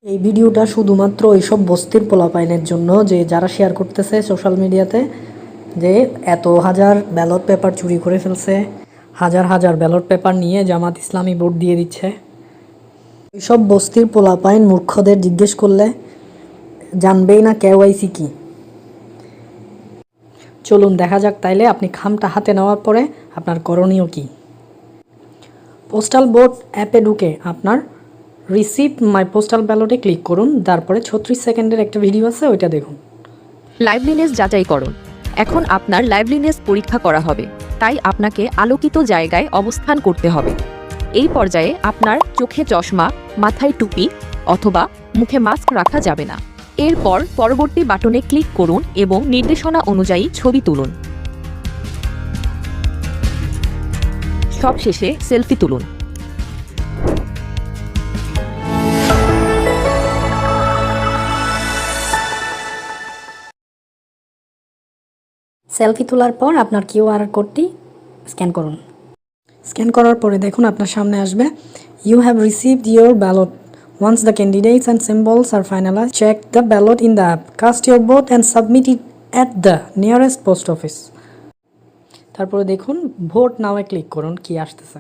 এই ভিডিওটা শুধুমাত্র ওইসব বস্তির পোলাপাইনের জন্য যে যারা শেয়ার করতেছে সোশ্যাল মিডিয়াতে যে এত হাজার ব্যালট পেপার চুরি করে ফেলছে, হাজার হাজার ব্যালট পেপার নিয়ে জামাত ইসলামী ভোট দিয়ে দিচ্ছে। ওইসব বস্তির পোলাপাইন মূর্খদের জিজ্ঞেস করলে জানবেই না কেওয়াইসি কি। চলুন দেখা যাক তাইলে আপনি খামটা হাতে নেওয়ার পরে আপনার করণীয় কি। পোস্টাল ভোট অ্যাপে ঢুকে আপনার রিসিভ মাই পোস্টাল ব্যালটে ক্লিক করুন, তারপরে 36 সেকেন্ডের একটা ভিডিও আছে, ওইটা দেখুন। লাইভলিনেস যাচাইকরণ। এখন আপনার লাইভলিনেস পরীক্ষা করা হবে, তাই আপনাকে আলোকিত জায়গায় অবস্থান করতে হবে। এই পর্যায়ে আপনার চোখে চশমা, মাথায় টুপি অথবা মুখে মাস্ক রাখা যাবে না। এরপর পরবর্তী বাটনে ক্লিক করুন এবং নির্দেশনা অনুযায়ী ছবি তুলুন। সবশেষে সেলফি তুলুন। সেলফি তোলার পর আপনার কিউআর কোডটি স্ক্যান করুন। স্ক্যান করার পরে দেখুন আপনার সামনে আসবে you have received your ballot once the candidates and symbols are finalised check the ballot in the app, cast your vote and submit it at the nearest post office. তারপরে দেখুন vote নাওয়ে click করুন, কি আসতেছে।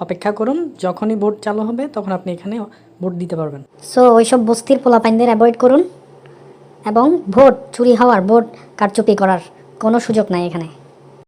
অপেক্ষা করুন, যখনই vote চালু হবে তখন আপনি এখানে ভোট দিতে পারবেন। সো ওইসব বস্তির পোলাপাইনদের অ্যাভয়েড করুন এবং ভোট চুরি হওয়ার, ভোট কারচুপি করার কোনো সুযোগ নাই এখানে।